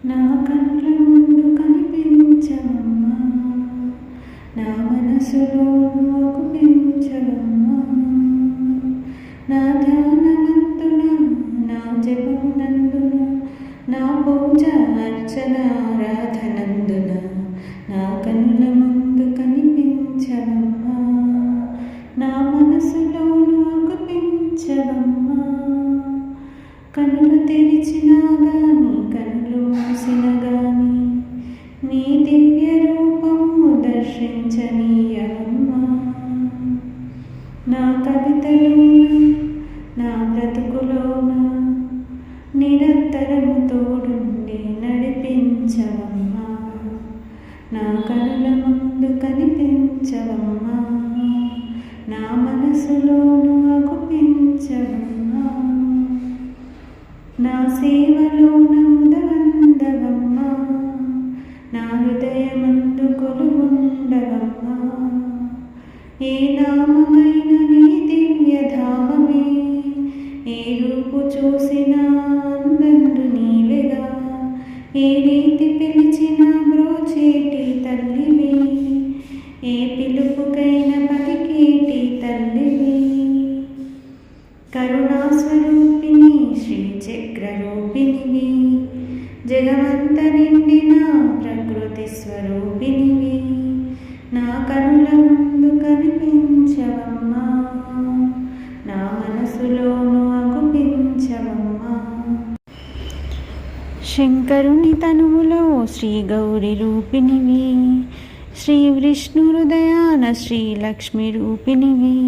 నా కళ్ళ ముందు కనిపించవమ్మా, నా మనసులో అగుపించవమ్మా, నా ధ్యానమందున నా జపమునందున నా పూజ అర్చన ఆరాధనందున నా కనుల ముందు కనిపించవమ్మా, నా మనసులోను అగుపించవమ్మా. కనులు తెరిచినా గాని కనులు మూసిన గాని నీ దివ్య రూపము దర్శించనీయవమ్మా. నా కవితలోన నా బ్రతుకులోన నిరంతరము తోడుండి నడిపించవమ్మా, నా కనుల ముందు కనిపించవమ్మా, నా మనసులోను అగుపించవమ్మా. నా సేవలోన ముదవందవమ్మా, నా హృదయమందు కొలువుండవమ్మా. ఏ నామమైన నీ దివ్యధామమే, ఏ రూపు చూసినా అందందు నీవెగా, ఏ రీతి పిలిచినా బ్రోచేటి తల్లివి, ఏ పిలుపుకైన పలికేటి తల్లివి. కరుణాస్వరూపిణి శ్రీచక్రరూపిణివి, జగమంత నిండిన ప్రకృతి స్వరూపిణివి, నా కనుల ముందు కనిపించవమ్మా, నా మనసులోను అగుపించవమ్మా. శంకరుని తనువులో శ్రీ గౌరి రూపిణివి, శ్రీ విష్ణు హృదయాన శ్రీలక్ష్మి రూపిణివి,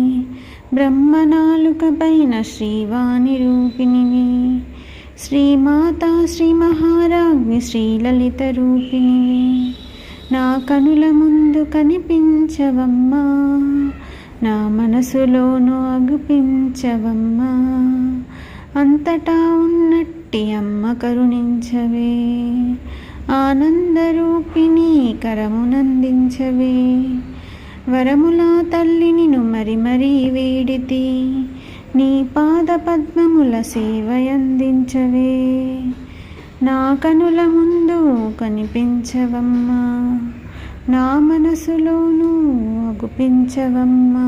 బ్రహ్మనాలుక పైన శ్రీవాణి రూపిణివి, శ్రీమాతా శ్రీ మహారాజ్ఞి శ్రీలలిత రూపిణివి, నా కనుల ముందు కనిపించవమ్మా, నా మనసులోను అగుపించవమ్మా. అంతటా ఉన్నట్టి అమ్మ కరుణించవే, ఆనందరూపిణి కరమునందించవే. వరములా తల్లి నిన్ను మరి మరీ వేడితి, నీ పాద పద్మముల సేవయందించవే. నా కనుల ముందు కనిపించవమ్మా, నా మనసులోను అగుపించవమ్మా.